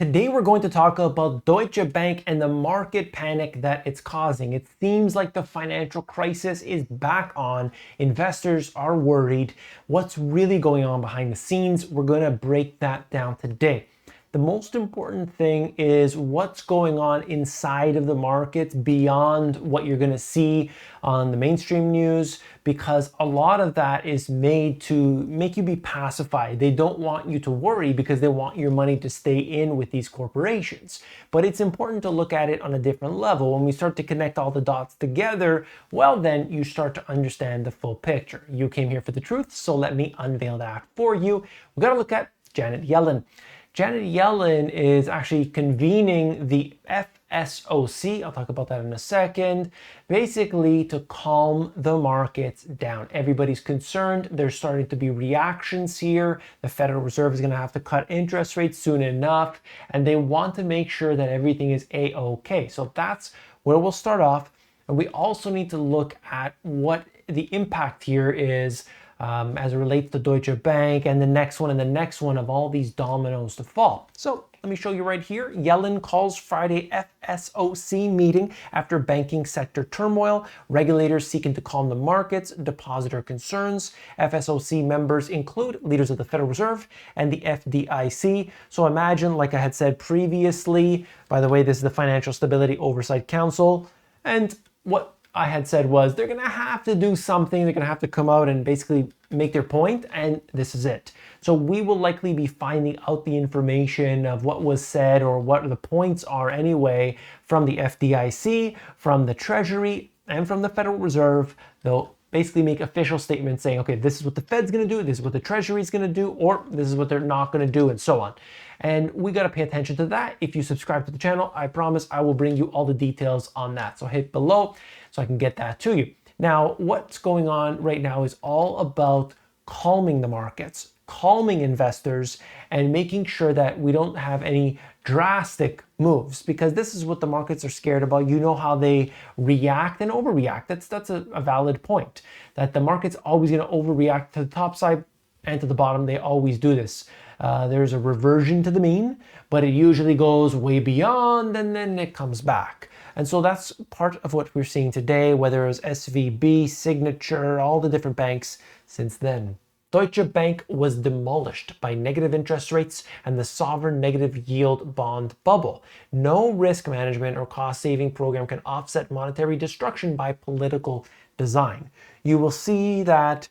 Today we're going to talk about Deutsche Bank and the market panic that it's causing. It seems like the financial crisis is back on. Investors are worried. What's really going on behind the scenes? We're going to break that down today. The most important thing is what's going on inside of the markets beyond what you're going to see on the mainstream news, because a lot of that is made to make you be pacified. They don't want you to worry because they want your money to stay in with these corporations. But it's important to look at it on a different level. When we start to connect all the dots together, well, then you start to understand the full picture. You came here for the truth, so let me unveil that for you. We got to look at Janet Yellen. Janet Yellen is actually convening the FSOC, I'll talk about that in a second, basically to calm the markets down. Everybody's concerned. There's starting to be reactions here. The Federal Reserve is going to have to cut interest rates soon enough, and they want to make sure that everything is A-OK. So that's where we'll start off. And we also need to look at what the impact here is as it relates to Deutsche Bank and the next one and the next one of all these dominoes to fall. So let me show you right here. Yellen calls Friday FSOC meeting after banking sector turmoil. Regulators seeking to calm the markets, depositor concerns. FSOC members include leaders of the Federal Reserve and the FDIC. So imagine, like I had said previously, by the way, this is the Financial Stability Oversight Council. And what I had said was they're going to have to do something. They're going to have to come out and basically make their point, and this is it. So we will likely be finding out the information of what was said or what the points are anyway from the FDIC, from the Treasury, and from the Federal Reserve. They'll basically make official statements saying, okay, this is what the Fed's going to do, this is what the Treasury is going to do, or this is what they're not going to do, and so on. And we got to pay attention to that. If you subscribe to the channel, I promise I will bring you all the details on that. So hit below so I can get that to you. Now, what's going on right now is all about calming the markets, calming investors, and making sure that we don't have any drastic moves, because this is what the markets are scared about. You know how they react and overreact. That's a valid point, that the market's always going to overreact to the top side and to the bottom. They always do this. There's a reversion to the mean, but it usually goes way beyond and then it comes back. And so that's part of what we're seeing today, whether it was SVB, Signature, all the different banks since then. Deutsche Bank was demolished by negative interest rates and the sovereign negative yield bond bubble. No risk management or cost-saving program can offset monetary destruction by political design. You will see that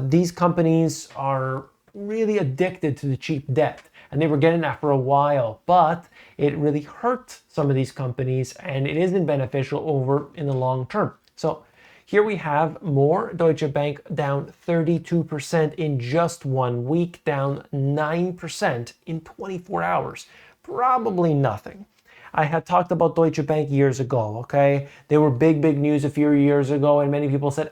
these companies are really addicted to the cheap debt, and they were getting that for a while, but it really hurt some of these companies and it isn't beneficial over in the long term. So here we have more. Deutsche Bank down 32% in just 1 week, down 9% in 24 hours. Probably nothing. I had talked about Deutsche Bank years ago, okay? They were big news a few years ago, and many people said,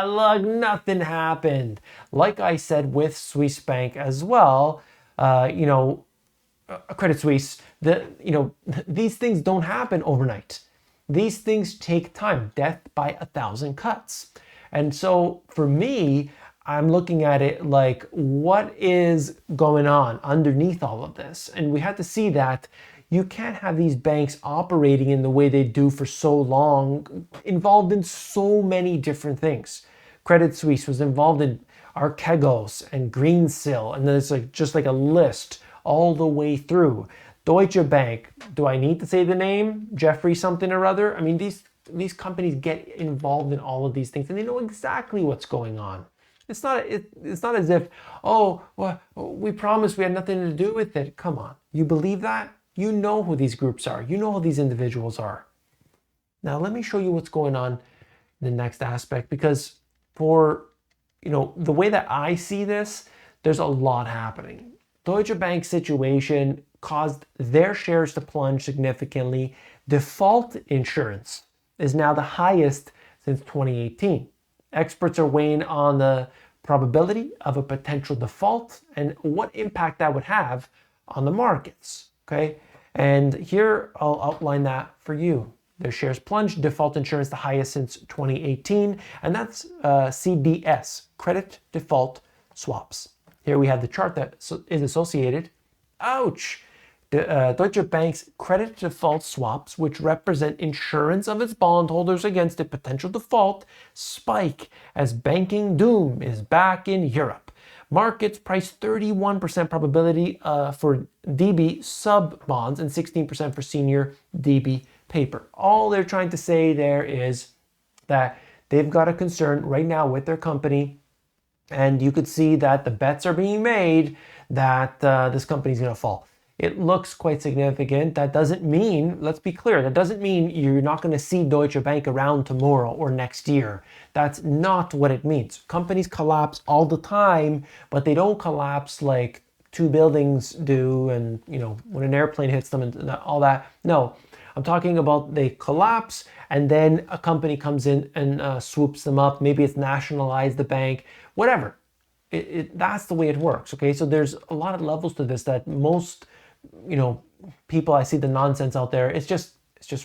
look, nothing happened. Like I said with Swiss Bank as well, creditsuisse, these things don't happen overnight. These things take time, death by 1,000 cuts. And so for me, I'm looking at it like, what is going on underneath all of this? And we had to see that you can't have these banks operating in the way they do for so long, involved in so many different things. Credit Suisse was involved in Archegos and Greensill, and then it's just like a list all the way through. Deutsche Bank, do I need to say the name? Jeffrey something or other? I mean, these companies get involved in all of these things, and they know exactly what's going on. It's not as if, oh, well, we promised we had nothing to do with it. Come on, you believe that? You know who these groups are. You know who these individuals are. Now, let me show you what's going on in the next aspect, because for, the way that I see this, there's a lot happening. Deutsche Bank's situation caused their shares to plunge significantly. Default insurance is now the highest since 2018. Experts are weighing on the probability of a potential default and what impact that would have on the markets. Okay, and here I'll outline that for you. Their shares plunged, default insurance the highest since 2018, and that's CDS, credit default swaps. Here we have the chart that is associated. Ouch! Deutsche Bank's credit default swaps, which represent insurance of its bondholders against a potential default, spike as banking doom is back in Europe. Markets price 31% probability for DB sub bonds and 16% for senior DB paper. All they're trying to say there is that they've got a concern right now with their company, and you could see that the bets are being made that this company is going to fall. It looks quite significant. That doesn't mean, let's be clear, that doesn't mean you're not going to see Deutsche Bank around tomorrow or next year. That's not what it means. Companies collapse all the time, but they don't collapse like two buildings do, and when an airplane hits them and all that. No, I'm talking about they collapse and then a company comes in and swoops them up. Maybe it's nationalized the bank, whatever. That's the way it works. Okay, so there's a lot of levels to this that most people, I see the nonsense out there. It's just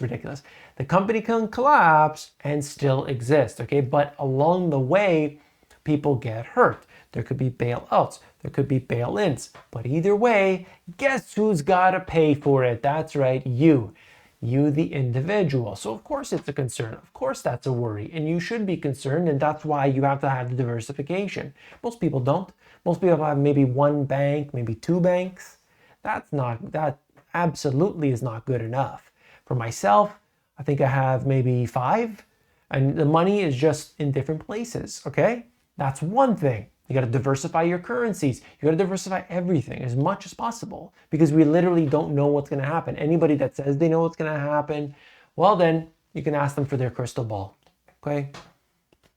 ridiculous. The company can collapse and still exist. Okay, but along the way, people get hurt. There could be bailouts. There could be bail-ins. But either way, guess who's got to pay for it? That's right, you, the individual. So of course it's a concern. Of course that's a worry. And you should be concerned. And that's why you have to have the diversification. Most people don't. Most people have maybe one bank, maybe two banks. That absolutely is not good enough. For myself, I think I have maybe 5. And the money is just in different places. Okay? That's one thing. You got to diversify your currencies. You got to diversify everything as much as possible because we literally don't know what's going to happen. Anybody that says they know what's going to happen, well, then you can ask them for their crystal ball. Okay.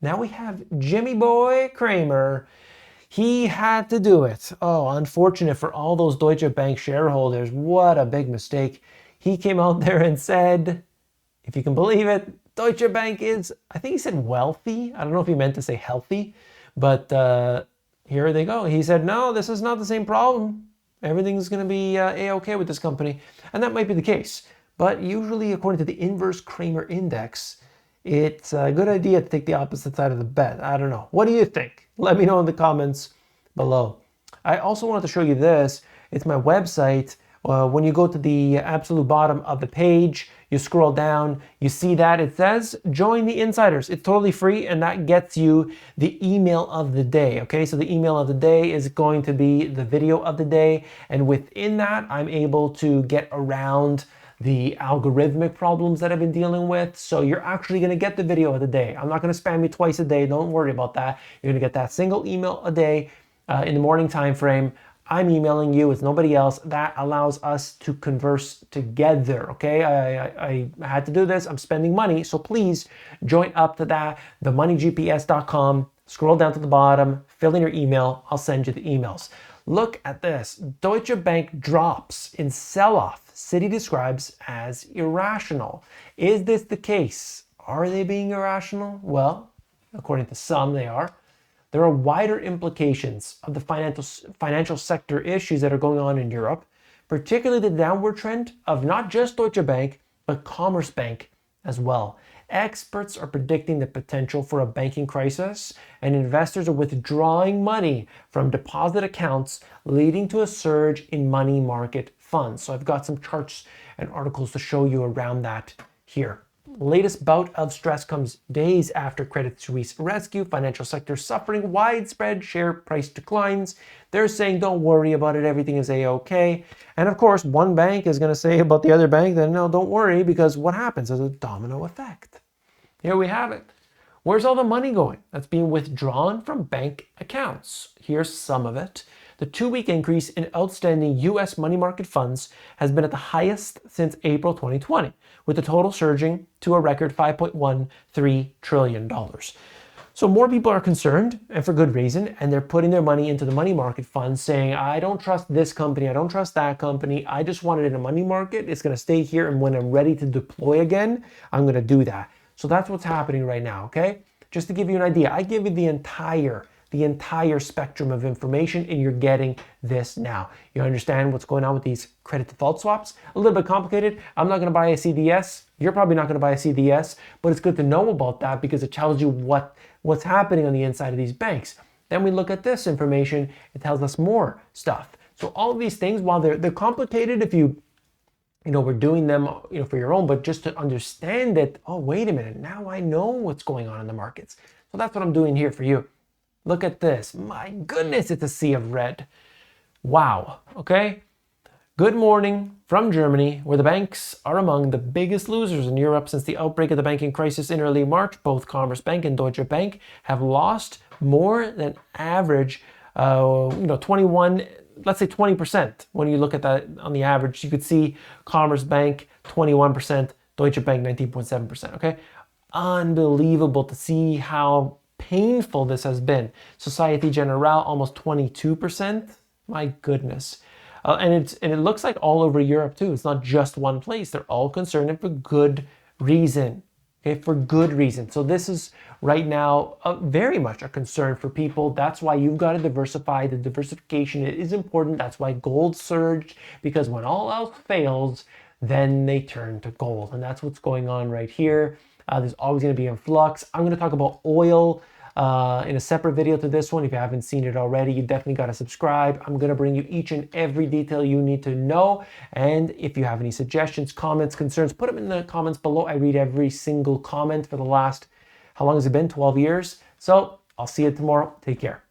Now we have Jimmy Boy Cramer. He had to do it. Oh, unfortunate for all those Deutsche Bank shareholders. What a big mistake. He came out there and said, if you can believe it, Deutsche Bank is, I think he said wealthy. I don't know if he meant to say healthy. But here they go. He said, no, this is not the same problem. Everything's going to be A-okay with this company. And that might be the case. But usually, according to the inverse Cramer index, it's a good idea to take the opposite side of the bet. I don't know. What do you think? Let me know in the comments below. I also wanted to show you this. It's my website. When you go to the absolute bottom of the page, you scroll down, you see that it says join the insiders. It's totally free, and that gets you the email of the day. Okay, so the email of the day is going to be the video of the day, and within that I'm able to get around the algorithmic problems that I've been dealing with. So you're actually going to get the video of the day. I'm not going to spam you twice a day. Don't worry about that. You're going to get that single email a day in the morning time frame. I'm emailing you, it's nobody else. That allows us to converse together, okay? I had to do this, I'm spending money, so please join up to that, themoneygps.com, scroll down to the bottom, fill in your email, I'll send you the emails. Look at this, Deutsche Bank drops in sell-off, Citi describes as irrational. Is this the case? Are they being irrational? Well, according to some, they are. There are wider implications of the financial sector issues that are going on in Europe, particularly the downward trend of not just Deutsche Bank, but Commerzbank as well. Experts are predicting the potential for a banking crisis, and investors are withdrawing money from deposit accounts, leading to a surge in money market funds. So I've got some charts and articles to show you around that here. Latest bout of stress comes days after Credit Suisse rescue, financial sector suffering widespread share price declines. They're saying don't worry about it, everything is A-okay. And of course, one bank is going to say about the other bank that no, don't worry, because what happens is a domino effect. Here we have it. Where's all the money going that's being withdrawn from bank accounts? Here's some of it. The 2-week increase in outstanding U.S. money market funds has been at the highest since April 2020, with the total surging to a record $5.13 trillion. So more people are concerned, and for good reason, and they're putting their money into the money market funds saying, I don't trust this company, I don't trust that company, I just want it in a money market, it's going to stay here, and when I'm ready to deploy again, I'm going to do that. So that's what's happening right now, okay? Just to give you an idea, I give you the entire spectrum of information, and you're getting this now. You understand what's going on with these credit default swaps? A little bit complicated. I'm not going to buy a CDS. You're probably not going to buy a CDS, but it's good to know about that because it tells you what's happening on the inside of these banks. Then we look at this information. It tells us more stuff. So all of these things, while they're complicated, if you we're doing them, for your own, but just to understand that, oh, wait a minute, now I know what's going on in the markets. So that's what I'm doing here for you. Look at this. My goodness, it's a sea of red. Wow. Okay. Good morning from Germany, where the banks are among the biggest losers in Europe since the outbreak of the banking crisis in early March. Both Commerzbank and Deutsche Bank have lost more than average, 21, let's say 20%. When you look at that on the average, you could see Commerzbank 21%, Deutsche Bank 19.7%. Okay, unbelievable to see how painful this has been. Societe Generale almost 22%. My goodness. And it looks like all over Europe too. It's not just one place. They're all concerned, and for good reason. Okay, for good reason. So this is right now very much a concern for people. That's why you've got to diversify. The diversification is important. That's why gold surged, because when all else fails, then they turn to gold, and that's what's going on right here. There's always going to be a flux. I'm going to talk about oil in a separate video to this one. If you haven't seen it already, you definitely got to subscribe. I'm going to bring you each and every detail you need to know. And if you have any suggestions, comments, concerns, put them in the comments below. I read every single comment for the last, how long has it been? 12 years. So I'll see you tomorrow. Take care.